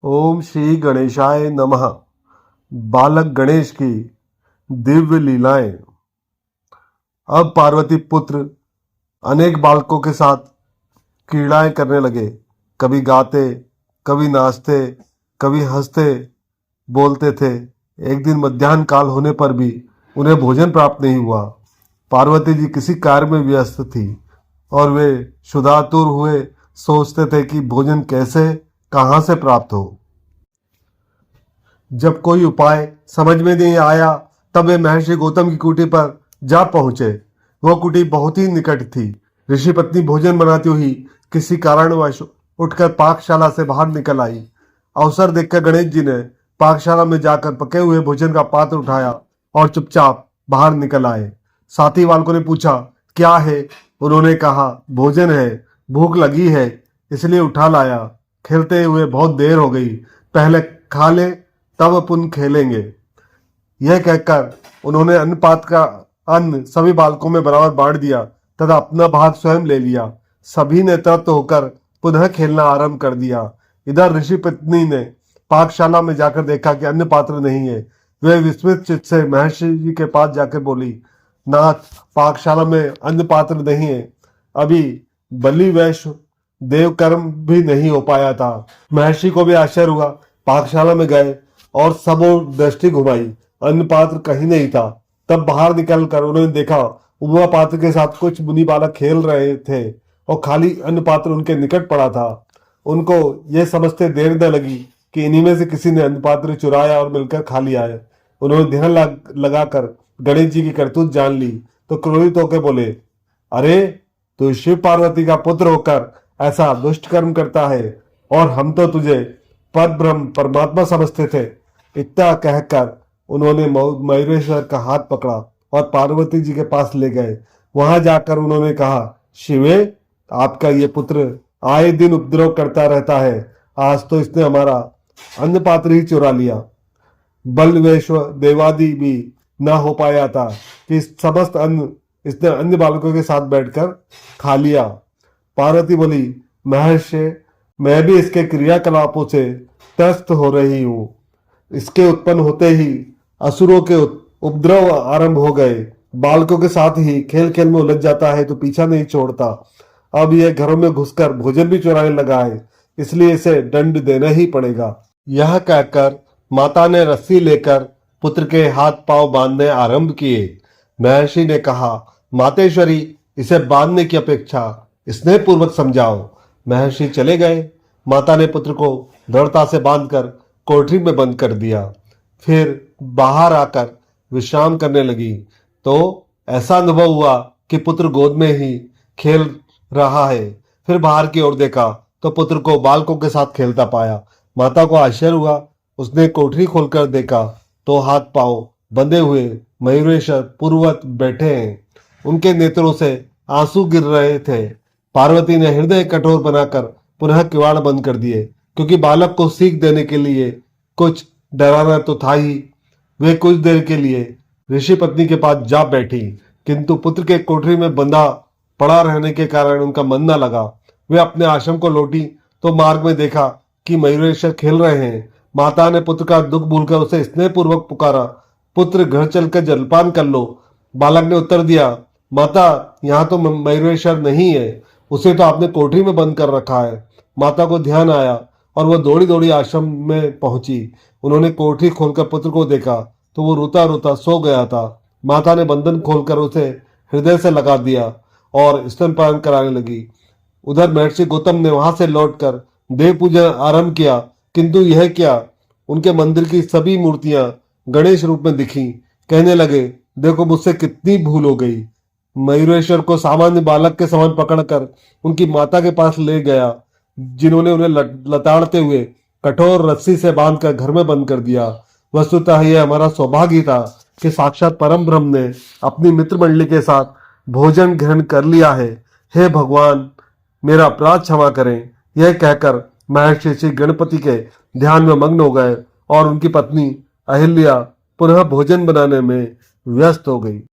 ओम श्री गणेशाय नमः। बालक गणेश की दिव्य लीलाएं। अब पार्वती पुत्र अनेक बालकों के साथ क्रीड़ाएं करने लगे। कभी गाते, कभी नाचते, कभी हंसते बोलते थे। एक दिन मध्याह्न काल होने पर भी उन्हें भोजन प्राप्त नहीं हुआ। पार्वती जी किसी कार्य में व्यस्त थी और वे क्षुधातुर हुए सोचते थे कि भोजन कैसे, कहाँ से प्राप्त हो। जब कोई उपाय समझ में नहीं आया तब वे महर्षि गौतम की कुटी पर जा पहुंचे। वह कुटी बहुत ही निकट थी। ऋषि पत्नी भोजन बनाती हुई किसी कारणवश उठकर पाकशाला से बाहर निकल आई। अवसर देखकर गणेश जी ने पाकशाला में जाकर पके हुए भोजन का पात्र उठाया और चुपचाप बाहर निकल आए। साथी बालकों ने पूछा, क्या है? उन्होंने कहा, भोजन है, भूख लगी है इसलिए उठा लाया। खेलते हुए बहुत देर हो गई, पहले खा ले तब अपन खेलेंगे। यह कहकर उन्होंने अन्नपात्र का अन्न सभी बालकों में बराबर बांट दिया तथा अपना भाग स्वयं ले लिया। सभी ने तृप्त होकर पुनः खेलना आरंभ कर दिया। इधर ऋषि पत्नी ने पाकशाला में जाकर देखा कि अन्न पात्र नहीं है। वे विस्मित चित्त से महर्षि जी के पास जाकर बोली, नाथ, पाकशाला में अन्न पात्र नहीं है। अभी बलि वैश्य देव कर्म भी नहीं हो पाया था। महर्षि को भी आश्चर्य हुआ। पाकशाला में गए और सब ओर दृष्टि घुमाई, अन्न पात्र कहीं नहीं था। तब बाहर निकलकर उन्होंने देखा उमा पात्र के साथ कुछ मुनि बालक खेल रहे थे और खाली अन्न पात्र उनके निकट पड़ा था। उनको यह समझते देर न लगी कि इन्हीं में से किसी ने अन्न पात्र चुराया और मिलकर खा लिया है। उन्होंने ध्यान लगाकर गणेश जी की करतूत जान ली तो क्रोधित होकर बोले, अरे तू शिव पार्वती का पुत्र होकर ऐसा दुष्ट कर्म करता है और हम तो तुझे पर ब्रह्म परमात्मा समझते थे। इतना कहकर उन्होंने मयूरेश्वर का हाथ पकड़ा और पार्वती जी के पास ले गए। वहां जाकर उन्होंने कहा, शिवे, आपका ये पुत्र आए दिन उपद्रव करता रहता है। आज तो इसने हमारा अन्न पात्र ही चुरा लिया। बलवेश्वर देवादि भी ना हो पाया था कि समस्त अन्न इसने अन्य बालकों के साथ बैठकर खा लिया। पार्वती बोली, महर्षि, मैं भी इसके क्रियाकलापों से त्रस्त हो रही हूँ। इसके उत्पन्न होते ही असुरों के उपद्रव आरंभ हो गए। बालकों के साथ ही खेल खेल में उलझ जाता है तो पीछा नहीं छोड़ता। अब यह घरों में घुसकर भोजन भी चुराने लगा है, इसलिए इसे दंड देना ही पड़ेगा। यह कहकर माता ने रस्सी लेकर पुत्र के हाथ पांव बांधने आरंभ किए। महर्षि ने कहा, मातेश्वरी, इसे बांधने की अपेक्षा स्नेहपूर्वक समझाओ। महर्षि चले गए। माता ने पुत्र को दृढ़ता से बांधकर कोठरी में बंद कर दिया। फिर बाहर आकर विश्राम करने लगी तो ऐसा अनुभव हुआ कि पुत्र गोद में ही खेल रहा है। फिर बाहर की ओर देखा तो पुत्र को बालकों के साथ खेलता पाया। माता को आश्चर्य हुआ। उसने कोठरी खोलकर देखा तो हाथ पांव बंधे हुए मयूरेश्वर पूर्ववत बैठे हैं। उनके नेत्रों से आंसू गिर रहे थे। पार्वती ने हृदय कठोर बनाकर पुनः किवाड़ बंद कर दिए, क्योंकि बालक को सीख देने के लिए कुछ डराना तो था ही। वे कुछ देर के लिए ऋषि पत्नी के पास जा बैठी, किंतु पुत्र के कोठरी में बंधा पड़ा रहने के कारण उनका मन न लगा। वे अपने आश्रम को लौटी तो मार्ग में देखा कि मयूरेश्वर खेल रहे हैं। माता ने पुत्र का दुख भूलकर उसे स्नेहपूर्वक पुकारा, पुत्र, घर चलकर जलपान कर लो। बालक ने उत्तर दिया, माता, यहाँ तो मयूरेश्वर नहीं है, उसे तो आपने कोठरी में बंद कर रखा है। माता को ध्यान आया और वह दौड़ी दौड़ी आश्रम में पहुंची। उन्होंने कोठरी खोलकर पुत्र को देखा तो वो रोता रोता सो गया था। माता ने बंधन खोलकर उसे हृदय से लगा दिया और स्तनपान कराने लगी। उधर महर्षि गौतम ने वहां से लौटकर देव पूजन आरंभ किया, किंतु यह क्या, उनके मंदिर की सभी मूर्तियां गणेश रूप में दिखी। कहने लगे, देखो मुझसे कितनी भूल हो गई। मयूरेश्वर को सामान्य बालक के समान पकड़कर उनकी माता के पास ले गया, जिन्होंने उन्हें लताड़ते हुए कठोर रस्सी से बांधकर घर में बंद कर दिया। वस्तुतः यह हमारा सौभाग्य था कि साक्षात परम ब्रह्म ने अपनी मित्र मंडली के साथ भोजन ग्रहण कर लिया है। हे भगवान, मेरा अपराध क्षमा करें। यह कहकर महर्षि श्री गणपति के ध्यान में मग्न हो गए और उनकी पत्नी अहिल्या पुनः भोजन बनाने में व्यस्त हो गई।